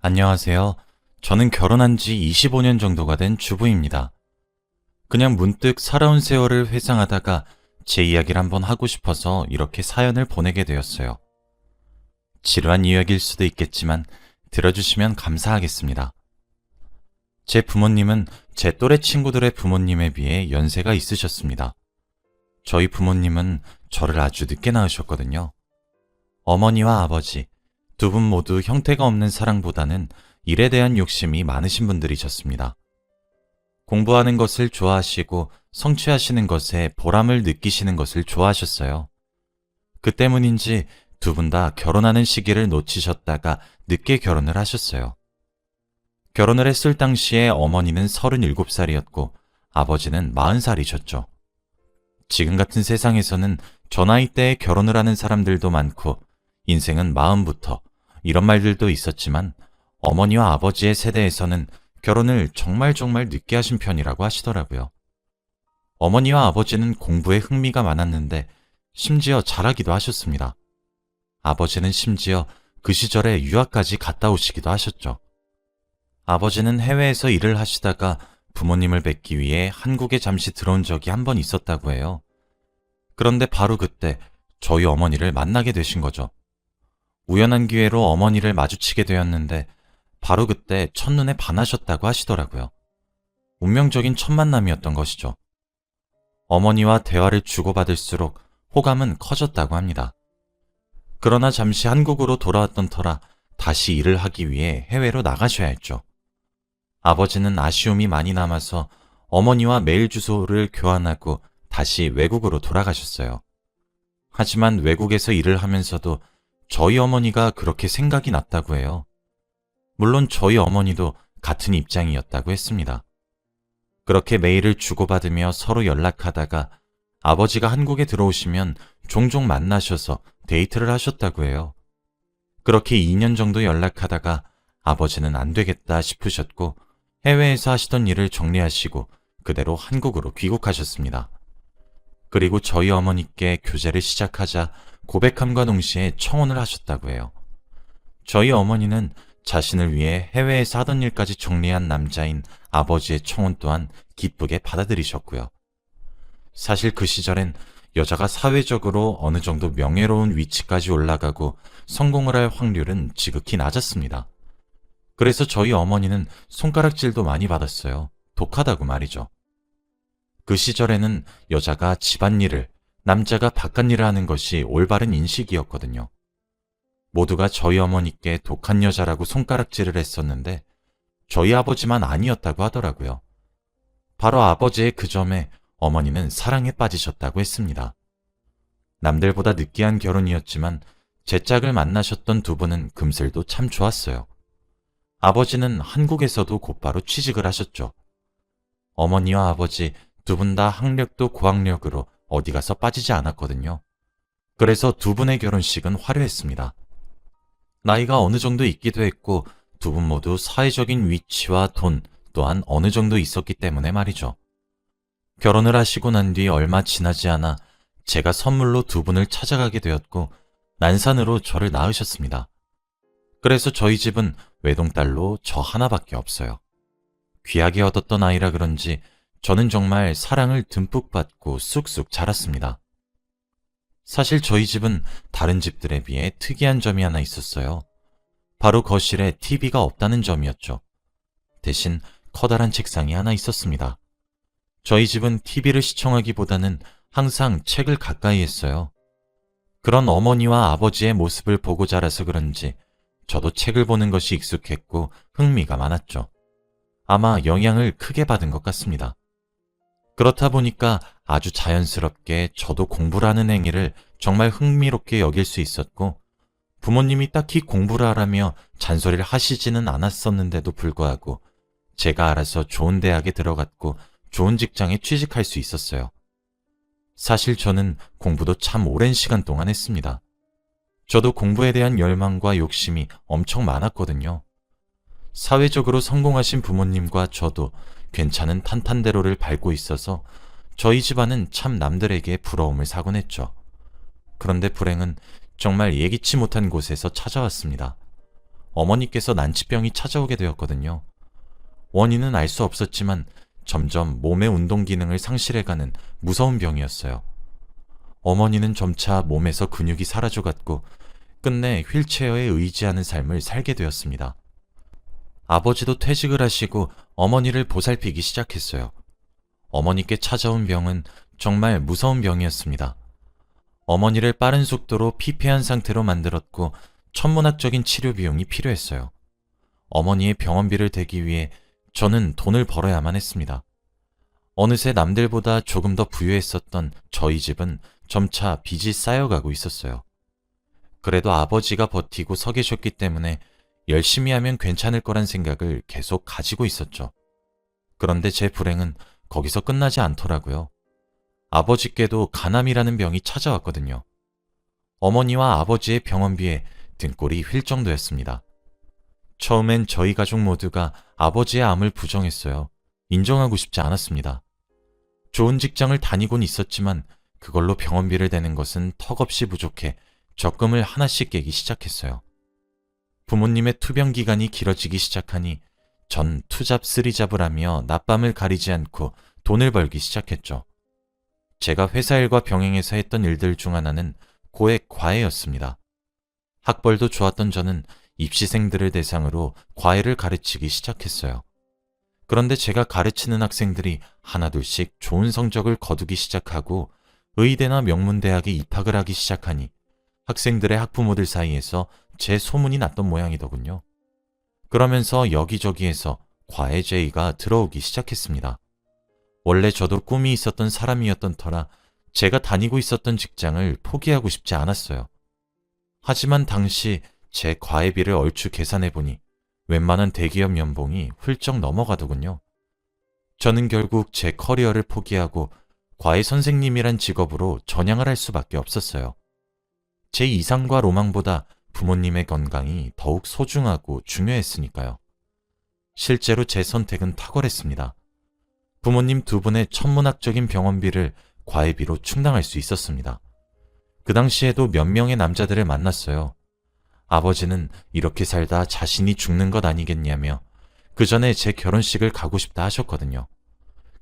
안녕하세요. 저는 결혼한 지 25년 정도가 된 주부입니다. 그냥 문득 살아온 세월을 회상하다가 제 이야기를 한번 하고 싶어서 이렇게 사연을 보내게 되었어요. 지루한 이야기일 수도 있겠지만 들어주시면 감사하겠습니다. 제 부모님은 제 또래 친구들의 부모님에 비해 연세가 있으셨습니다. 저희 부모님은 저를 아주 늦게 낳으셨거든요. 어머니와 아버지, 두 분 모두 형태가 없는 사랑보다는 일에 대한 욕심이 많으신 분들이셨습니다. 공부하는 것을 좋아하시고 성취하시는 것에 보람을 느끼시는 것을 좋아하셨어요. 그 때문인지 두 분 다 결혼하는 시기를 놓치셨다가 늦게 결혼을 하셨어요. 결혼을 했을 당시에 어머니는 37살이었고 아버지는 40살이셨죠. 지금 같은 세상에서는 저 나이 때에 결혼을 하는 사람들도 많고 인생은 마음부터 이런 말들도 있었지만 어머니와 아버지의 세대에서는 결혼을 정말 늦게 하신 편이라고 하시더라고요. 어머니와 아버지는 공부에 흥미가 많았는데 심지어 잘하기도 하셨습니다. 아버지는 심지어 그 시절에 유학까지 갔다 오시기도 하셨죠. 아버지는 해외에서 일을 하시다가 부모님을 뵙기 위해 한국에 잠시 들어온 적이 한 번 있었다고 해요. 그런데 바로 그때 저희 어머니를 만나게 되신 거죠. 우연한 기회로 어머니를 마주치게 되었는데 바로 그때 첫눈에 반하셨다고 하시더라고요. 운명적인 첫 만남이었던 것이죠. 어머니와 대화를 주고받을수록 호감은 커졌다고 합니다. 그러나 잠시 한국으로 돌아왔던 터라 다시 일을 하기 위해 해외로 나가셔야 했죠. 아버지는 아쉬움이 많이 남아서 어머니와 메일 주소를 교환하고 다시 외국으로 돌아가셨어요. 하지만 외국에서 일을 하면서도 저희 어머니가 그렇게 생각이 났다고 해요. 물론 저희 어머니도 같은 입장이었다고 했습니다. 그렇게 메일을 주고받으며 서로 연락하다가 아버지가 한국에 들어오시면 종종 만나셔서 데이트를 하셨다고 해요. 그렇게 2년 정도 연락하다가 아버지는 안 되겠다 싶으셨고 해외에서 하시던 일을 정리하시고 그대로 한국으로 귀국하셨습니다. 그리고 저희 어머니께 교제를 시작하자 고백함과 동시에 청혼을 하셨다고 해요. 저희 어머니는 자신을 위해 해외에서 하던 일까지 정리한 남자인 아버지의 청혼 또한 기쁘게 받아들이셨고요. 사실 그 시절엔 여자가 사회적으로 어느 정도 명예로운 위치까지 올라가고 성공을 할 확률은 지극히 낮았습니다. 그래서 저희 어머니는 손가락질도 많이 받았어요. 독하다고 말이죠. 그 시절에는 여자가 집안일을, 남자가 바깥일을 하는 것이 올바른 인식이었거든요. 모두가 저희 어머니께 독한 여자라고 손가락질을 했었는데 저희 아버지만 아니었다고 하더라고요. 바로 아버지의 그 점에 어머니는 사랑에 빠지셨다고 했습니다. 남들보다 느끼한 결혼이었지만 제 짝을 만나셨던 두 분은 금슬도 참 좋았어요. 아버지는 한국에서도 곧바로 취직을 하셨죠. 어머니와 아버지 두 분 다 학력도 고학력으로 어디 가서 빠지지 않았거든요. 그래서 두 분의 결혼식은 화려했습니다. 나이가 어느 정도 있기도 했고 두 분 모두 사회적인 위치와 돈 또한 어느 정도 있었기 때문에 말이죠. 결혼을 하시고 난 뒤 얼마 지나지 않아 제가 선물로 두 분을 찾아가게 되었고 난산으로 저를 낳으셨습니다. 그래서 저희 집은 외동딸로 저 하나밖에 없어요. 귀하게 얻었던 아이라 그런지 저는 정말 사랑을 듬뿍 받고 쑥쑥 자랐습니다. 사실 저희 집은 다른 집들에 비해 특이한 점이 하나 있었어요. 바로 거실에 TV가 없다는 점이었죠. 대신 커다란 책상이 하나 있었습니다. 저희 집은 TV를 시청하기보다는 항상 책을 가까이 했어요. 그런 어머니와 아버지의 모습을 보고 자라서 그런지 저도 책을 보는 것이 익숙했고 흥미가 많았죠. 아마 영향을 크게 받은 것 같습니다. 그렇다 보니까 아주 자연스럽게 저도 공부를 하는 행위를 정말 흥미롭게 여길 수 있었고 부모님이 딱히 공부를 하라며 잔소리를 하시지는 않았었는데도 불구하고 제가 알아서 좋은 대학에 들어갔고 좋은 직장에 취직할 수 있었어요. 사실 저는 공부도 참 오랜 시간 동안 했습니다. 저도 공부에 대한 열망과 욕심이 엄청 많았거든요. 사회적으로 성공하신 부모님과 저도 괜찮은 탄탄대로를 밟고 있어서 저희 집안은 참 남들에게 부러움을 사곤 했죠. 그런데 불행은 정말 예기치 못한 곳에서 찾아왔습니다. 어머니께서 난치병이 찾아오게 되었거든요. 원인은 알 수 없었지만 점점 몸의 운동 기능을 상실해가는 무서운 병이었어요. 어머니는 점차 몸에서 근육이 사라져갔고 끝내 휠체어에 의지하는 삶을 살게 되었습니다. 아버지도 퇴직을 하시고 어머니를 보살피기 시작했어요. 어머니께 찾아온 병은 정말 무서운 병이었습니다. 어머니를 빠른 속도로 피폐한 상태로 만들었고 천문학적인 치료 비용이 필요했어요. 어머니의 병원비를 대기 위해 저는 돈을 벌어야만 했습니다. 어느새 남들보다 조금 더 부유했었던 저희 집은 점차 빚이 쌓여가고 있었어요. 그래도 아버지가 버티고 서 계셨기 때문에 열심히 하면 괜찮을 거란 생각을 계속 가지고 있었죠. 그런데 제 불행은 거기서 끝나지 않더라고요. 아버지께도 간암이라는 병이 찾아왔거든요. 어머니와 아버지의 병원비에 등골이 휠 정도였습니다. 처음엔 저희 가족 모두가 아버지의 암을 부정했어요. 인정하고 싶지 않았습니다. 좋은 직장을 다니곤 있었지만 그걸로 병원비를 대는 것은 턱없이 부족해 적금을 하나씩 깨기 시작했어요. 부모님의 투병 기간이 길어지기 시작하니 전 투잡 쓰리잡을 하며 낮밤을 가리지 않고 돈을 벌기 시작했죠. 제가 회사 일과 병행해서 했던 일들 중 하나는 고액 과외였습니다. 학벌도 좋았던 저는 입시생들을 대상으로 과외를 가르치기 시작했어요. 그런데 제가 가르치는 학생들이 하나둘씩 좋은 성적을 거두기 시작하고 의대나 명문대학에 입학을 하기 시작하니 학생들의 학부모들 사이에서 제 소문이 났던 모양이더군요. 그러면서 여기저기에서 과외 제의가 들어오기 시작했습니다. 원래 저도 꿈이 있었던 사람이었던 터라 제가 다니고 있었던 직장을 포기하고 싶지 않았어요. 하지만 당시 제 과외비를 얼추 계산해보니 웬만한 대기업 연봉이 훌쩍 넘어가더군요. 저는 결국 제 커리어를 포기하고 과외 선생님이란 직업으로 전향을 할 수밖에 없었어요. 제 이상과 로망보다 부모님의 건강이 더욱 소중하고 중요했으니까요. 실제로 제 선택은 탁월했습니다. 부모님 두 분의 천문학적인 병원비를 과외비로 충당할 수 있었습니다. 그 당시에도 몇 명의 남자들을 만났어요. 아버지는 이렇게 살다 자신이 죽는 것 아니겠냐며 그 전에 제 결혼식을 가고 싶다 하셨거든요.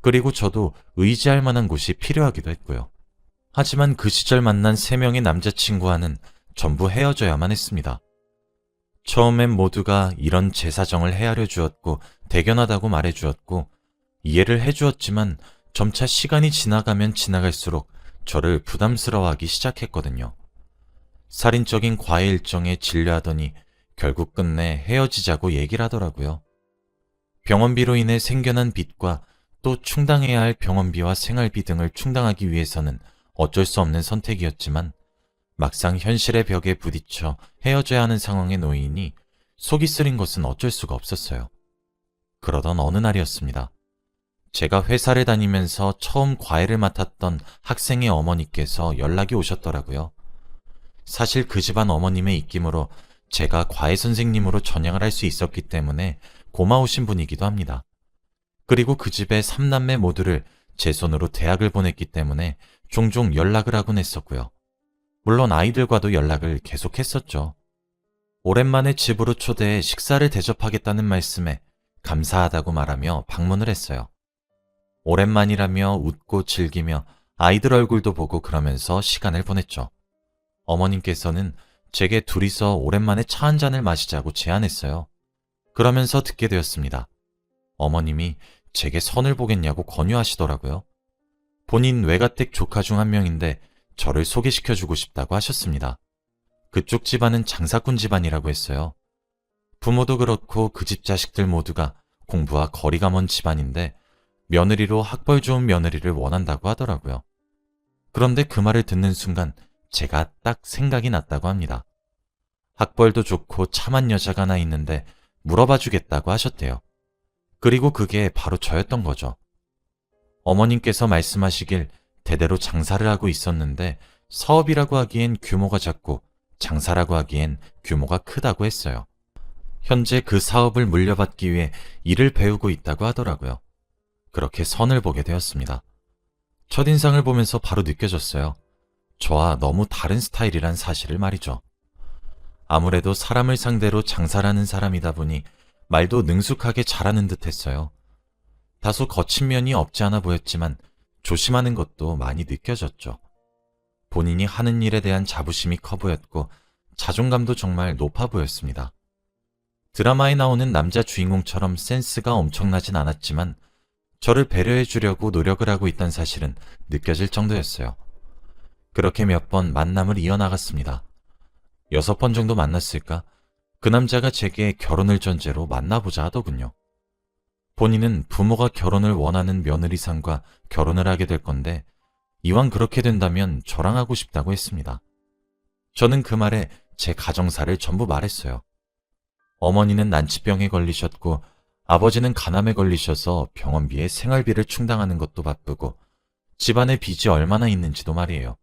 그리고 저도 의지할 만한 곳이 필요하기도 했고요. 하지만 그 시절 만난 3명의 남자친구와는 전부 헤어져야만 했습니다. 처음엔 모두가 이런 제 사정을 헤아려 주었고 대견하다고 말해 주었고 이해를 해 주었지만 점차 시간이 지나가면 지나갈수록 저를 부담스러워하기 시작했거든요. 살인적인 과외 일정에 질려하더니 결국 끝내 헤어지자고 얘기를 하더라고요. 병원비로 인해 생겨난 빚과 또 충당해야 할 병원비와 생활비 등을 충당하기 위해서는 어쩔 수 없는 선택이었지만 막상 현실의 벽에 부딪혀 헤어져야 하는 상황에 놓이니 속이 쓰린 것은 어쩔 수가 없었어요. 그러던 어느 날이었습니다. 제가 회사를 다니면서 처음 과외를 맡았던 학생의 어머니께서 연락이 오셨더라고요. 사실 그 집안 어머님의 입김으로 제가 과외 선생님으로 전향을 할 수 있었기 때문에 고마우신 분이기도 합니다. 그리고 그 집의 3남매 모두를 제 손으로 대학을 보냈기 때문에 종종 연락을 하곤 했었고요. 물론 아이들과도 연락을 계속했었죠. 오랜만에 집으로 초대해 식사를 대접하겠다는 말씀에 감사하다고 말하며 방문을 했어요. 오랜만이라며 웃고 즐기며 아이들 얼굴도 보고 그러면서 시간을 보냈죠. 어머님께서는 제게 둘이서 오랜만에 차 한 잔을 마시자고 제안했어요. 그러면서 듣게 되었습니다. 어머님이 제게 선을 보겠냐고 권유하시더라고요. 본인 외가댁 조카 중 한 명인데 저를 소개시켜주고 싶다고 하셨습니다. 그쪽 집안은 장사꾼 집안이라고 했어요. 부모도 그렇고 그 집 자식들 모두가 공부와 거리가 먼 집안인데 며느리로 학벌 좋은 며느리를 원한다고 하더라고요. 그런데 그 말을 듣는 순간 제가 딱 생각이 났다고 합니다. 학벌도 좋고 참한 여자가 하나 있는데 물어봐 주겠다고 하셨대요. 그리고 그게 바로 저였던 거죠. 어머님께서 말씀하시길 대대로 장사를 하고 있었는데 사업이라고 하기엔 규모가 작고 장사라고 하기엔 규모가 크다고 했어요. 현재 그 사업을 물려받기 위해 일을 배우고 있다고 하더라고요. 그렇게 선을 보게 되었습니다. 첫인상을 보면서 바로 느껴졌어요. 저와 너무 다른 스타일이란 사실을 말이죠. 아무래도 사람을 상대로 장사를 하는 사람이다 보니 말도 능숙하게 잘하는 듯 했어요. 다소 거친 면이 없지 않아 보였지만 조심하는 것도 많이 느껴졌죠. 본인이 하는 일에 대한 자부심이 커 보였고 자존감도 정말 높아 보였습니다. 드라마에 나오는 남자 주인공처럼 센스가 엄청나진 않았지만 저를 배려해 주려고 노력을 하고 있다는 사실은 느껴질 정도였어요. 그렇게 몇 번 만남을 이어나갔습니다. 6번 정도 만났을까? 그 남자가 제게 결혼을 전제로 만나보자 하더군요. 본인은 부모가 결혼을 원하는 며느리상과 결혼을 하게 될 건데 이왕 그렇게 된다면 저랑 하고 싶다고 했습니다. 저는 그 말에 제 가정사를 전부 말했어요. 어머니는 난치병에 걸리셨고 아버지는 간암에 걸리셔서 병원비에 생활비를 충당하는 것도 바쁘고 집안에 빚이 얼마나 있는지도 말이에요.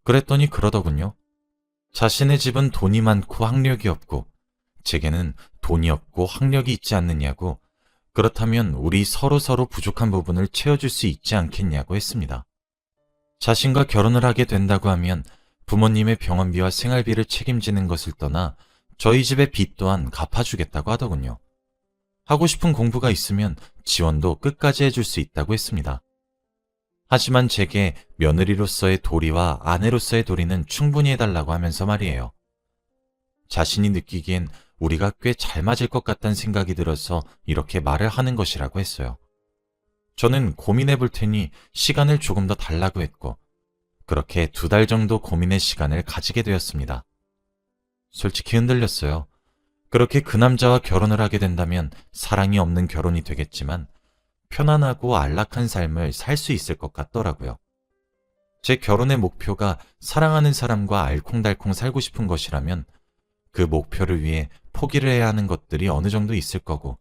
그랬더니 그러더군요. 자신의 집은 돈이 많고 학력이 없고 제게는 돈이 없고 학력이 있지 않느냐고, 그렇다면 우리 서로 부족한 부분을 채워줄 수 있지 않겠냐고 했습니다. 자신과 결혼을 하게 된다고 하면 부모님의 병원비와 생활비를 책임지는 것을 떠나 저희 집의 빚 또한 갚아주겠다고 하더군요. 하고 싶은 공부가 있으면 지원도 끝까지 해줄 수 있다고 했습니다. 하지만 제게 며느리로서의 도리와 아내로서의 도리는 충분히 해달라고 하면서 말이에요. 자신이 느끼기엔 우리가 꽤 잘 맞을 것 같다는 생각이 들어서 이렇게 말을 하는 것이라고 했어요. 저는 고민해 볼 테니 시간을 조금 더 달라고 했고 그렇게 2달 정도 고민의 시간을 가지게 되었습니다. 솔직히 흔들렸어요. 그렇게 그 남자와 결혼을 하게 된다면 사랑이 없는 결혼이 되겠지만 편안하고 안락한 삶을 살 수 있을 것 같더라고요. 제 결혼의 목표가 사랑하는 사람과 알콩달콩 살고 싶은 것이라면 그 목표를 위해 포기를 해야 하는 것들이 어느 정도 있을 거고,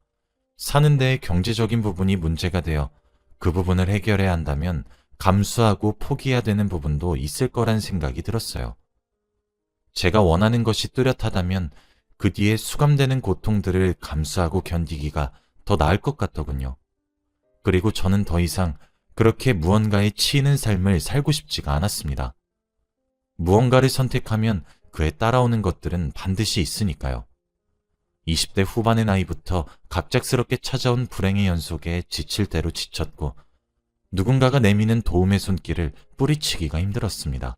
사는 데의 경제적인 부분이 문제가 되어 그 부분을 해결해야 한다면 감수하고 포기해야 되는 부분도 있을 거란 생각이 들었어요. 제가 원하는 것이 뚜렷하다면 그 뒤에 수감되는 고통들을 감수하고 견디기가 더 나을 것 같더군요. 그리고 저는 더 이상 그렇게 무언가에 치이는 삶을 살고 싶지가 않았습니다. 무언가를 선택하면 그에 따라오는 것들은 반드시 있으니까요. 20대 후반의 나이부터 갑작스럽게 찾아온 불행의 연속에 지칠 대로 지쳤고 누군가가 내미는 도움의 손길을 뿌리치기가 힘들었습니다.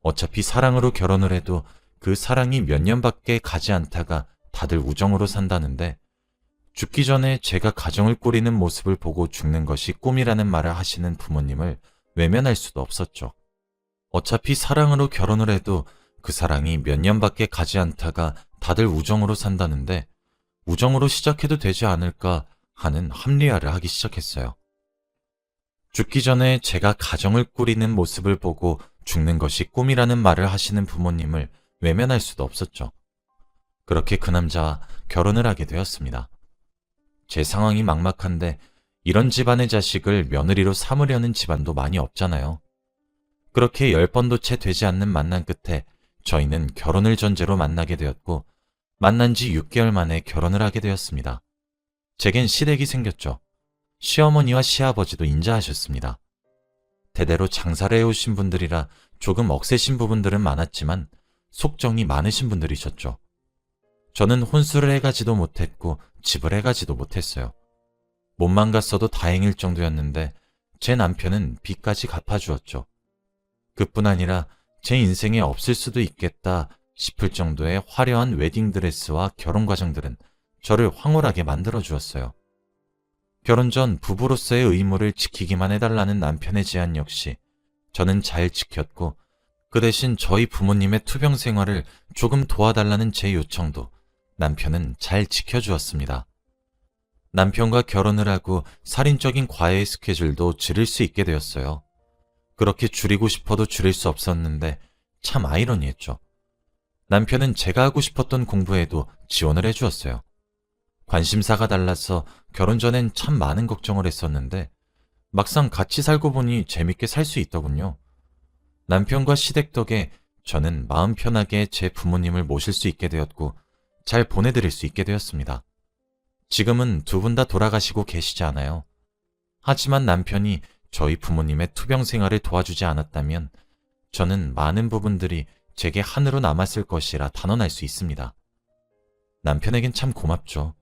어차피 사랑으로 결혼을 해도 그 사랑이 몇 년밖에 가지 않다가 다들 우정으로 산다는데 죽기 전에 제가 가정을 꾸리는 모습을 보고 죽는 것이 꿈이라는 말을 하시는 부모님을 외면할 수도 없었죠. 어차피 사랑으로 결혼을 해도 그 사랑이 몇 년밖에 가지 않다가 다들 우정으로 산다는데 우정으로 시작해도 되지 않을까 하는 합리화를 하기 시작했어요. 죽기 전에 제가 가정을 꾸리는 모습을 보고 죽는 것이 꿈이라는 말을 하시는 부모님을 외면할 수도 없었죠. 그렇게 그 남자와 결혼을 하게 되었습니다. 제 상황이 막막한데 이런 집안의 자식을 며느리로 삼으려는 집안도 많이 없잖아요. 그렇게 10번도 채 되지 않는 만남 끝에 저희는 결혼을 전제로 만나게 되었고 만난 지 6개월 만에 결혼을 하게 되었습니다. 제겐 시댁이 생겼죠. 시어머니와 시아버지도 인자하셨습니다. 대대로 장사를 해오신 분들이라 조금 억세신 부분들은 많았지만 속정이 많으신 분들이셨죠. 저는 혼수를 해가지도 못했고 집을 해가지도 못했어요. 몸만 갔어도 다행일 정도였는데 제 남편은 빚까지 갚아주었죠. 그뿐 아니라 제 인생에 없을 수도 있겠다 싶을 정도의 화려한 웨딩드레스와 결혼 과정들은 저를 황홀하게 만들어주었어요. 결혼 전 부부로서의 의무를 지키기만 해달라는 남편의 제안 역시 저는 잘 지켰고 그 대신 저희 부모님의 투병 생활을 조금 도와달라는 제 요청도 남편은 잘 지켜주었습니다. 남편과 결혼을 하고 살인적인 과외의 스케줄도 줄일 수 있게 되었어요. 그렇게 줄이고 싶어도 줄일 수 없었는데 참 아이러니했죠. 남편은 제가 하고 싶었던 공부에도 지원을 해주었어요. 관심사가 달라서 결혼 전엔 참 많은 걱정을 했었는데 막상 같이 살고 보니 재밌게 살 수 있더군요. 남편과 시댁 덕에 저는 마음 편하게 제 부모님을 모실 수 있게 되었고 잘 보내드릴 수 있게 되었습니다. 지금은 두 분 다 돌아가시고 계시지 않아요. 하지만 남편이 저희 부모님의 투병 생활을 도와주지 않았다면 저는 많은 부분들이 제게 한으로 남았을 것이라 단언할 수 있습니다. 남편에겐 참 고맙죠.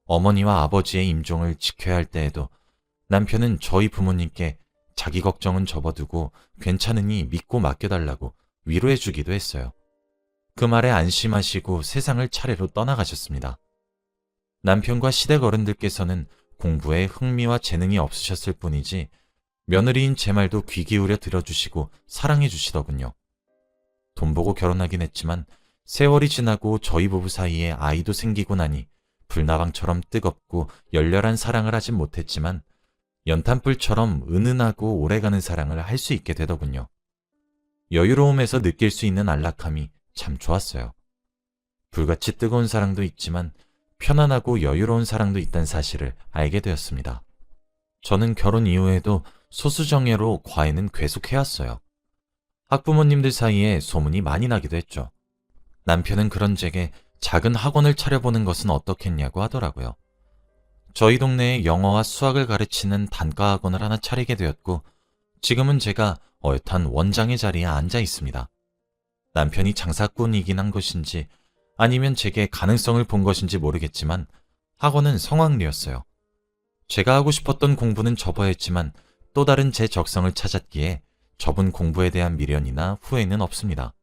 어머니와 아버지의 임종을 지켜야 할 때에도 남편은 저희 부모님께 자기 걱정은 접어두고 괜찮으니 믿고 맡겨달라고 위로해주기도 했어요. 그 말에 안심하시고 세상을 차례로 떠나가셨습니다. 남편과 시댁 어른들께서는 공부에 흥미와 재능이 없으셨을 뿐이지 며느리인 제 말도 귀 기울여 들어주시고 사랑해 주시더군요. 돈 보고 결혼하긴 했지만 세월이 지나고 저희 부부 사이에 아이도 생기고 나니 불나방처럼 뜨겁고 열렬한 사랑을 하진 못했지만 연탄불처럼 은은하고 오래가는 사랑을 할 수 있게 되더군요. 여유로움에서 느낄 수 있는 안락함이 참 좋았어요. 불같이 뜨거운 사랑도 있지만 편안하고 여유로운 사랑도 있다는 사실을 알게 되었습니다. 저는 결혼 이후에도 소수정예로 과외는 계속해왔어요. 학부모님들 사이에 소문이 많이 나기도 했죠. 남편은 그런 제게 작은 학원을 차려보는 것은 어떻겠냐고 하더라고요. 저희 동네에 영어와 수학을 가르치는 단과 학원을 하나 차리게 되었고 지금은 제가 어엿한 원장의 자리에 앉아 있습니다. 남편이 장사꾼이긴 한 것인지 아니면 제게 가능성을 본 것인지 모르겠지만 학원은 성황리였어요. 제가 하고 싶었던 공부는 접어야 했지만 또 다른 제 적성을 찾았기에 접은 공부에 대한 미련이나 후회는 없습니다.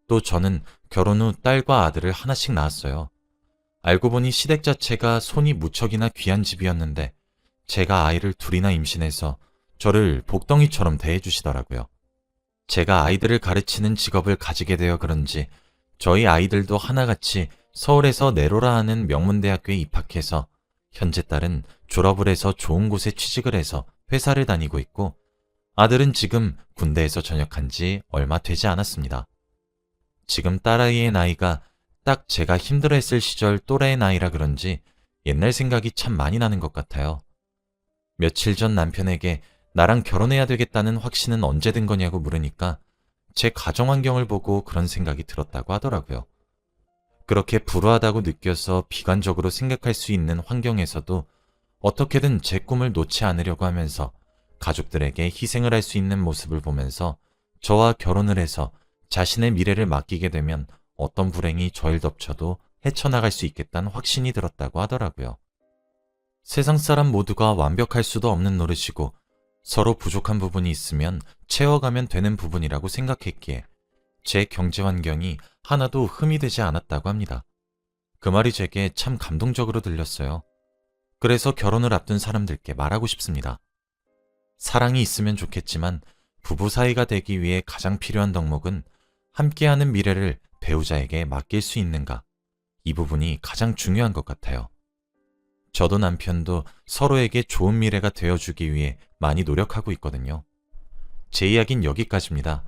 또 저는 결혼 후 딸과 아들을 하나씩 낳았어요. 알고 보니 시댁 자체가 손이 무척이나 귀한 집이었는데 제가 아이를 둘이나 임신해서 저를 복덩이처럼 대해주시더라고요. 제가 아이들을 가르치는 직업을 가지게 되어 그런지 저희 아이들도 하나같이 서울에서 내로라 하는 명문대학교에 입학해서 현재 딸은 졸업을 해서 좋은 곳에 취직을 해서 회사를 다니고 있고 아들은 지금 군대에서 전역한 지 얼마 되지 않았습니다. 지금 딸아이의 나이가 딱 제가 힘들어했을 시절 또래의 나이라 그런지 옛날 생각이 참 많이 나는 것 같아요. 며칠 전 남편에게 나랑 결혼해야 되겠다는 확신은 언제 든 거냐고 물으니까 제 가정 환경을 보고 그런 생각이 들었다고 하더라고요. 그렇게 불우하다고 느껴서 비관적으로 생각할 수 있는 환경에서도 어떻게든 제 꿈을 놓지 않으려고 하면서 가족들에게 희생을 할 수 있는 모습을 보면서 저와 결혼을 해서 자신의 미래를 맡기게 되면 어떤 불행이 저를 덮쳐도 헤쳐나갈 수 있겠다는 확신이 들었다고 하더라고요. 세상 사람 모두가 완벽할 수도 없는 노릇이고 서로 부족한 부분이 있으면 채워가면 되는 부분이라고 생각했기에 제 경제 환경이 하나도 흠이 되지 않았다고 합니다. 그 말이 제게 참 감동적으로 들렸어요. 그래서 결혼을 앞둔 사람들께 말하고 싶습니다. 사랑이 있으면 좋겠지만 부부 사이가 되기 위해 가장 필요한 덕목은 함께하는 미래를 배우자에게 맡길 수 있는가? 이 부분이 가장 중요한 것 같아요. 저도 남편도 서로에게 좋은 미래가 되어주기 위해 많이 노력하고 있거든요. 제 이야기는 여기까지입니다.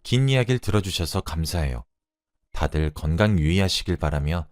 긴 이야기를 들어주셔서 감사해요. 다들 건강 유의하시길 바라며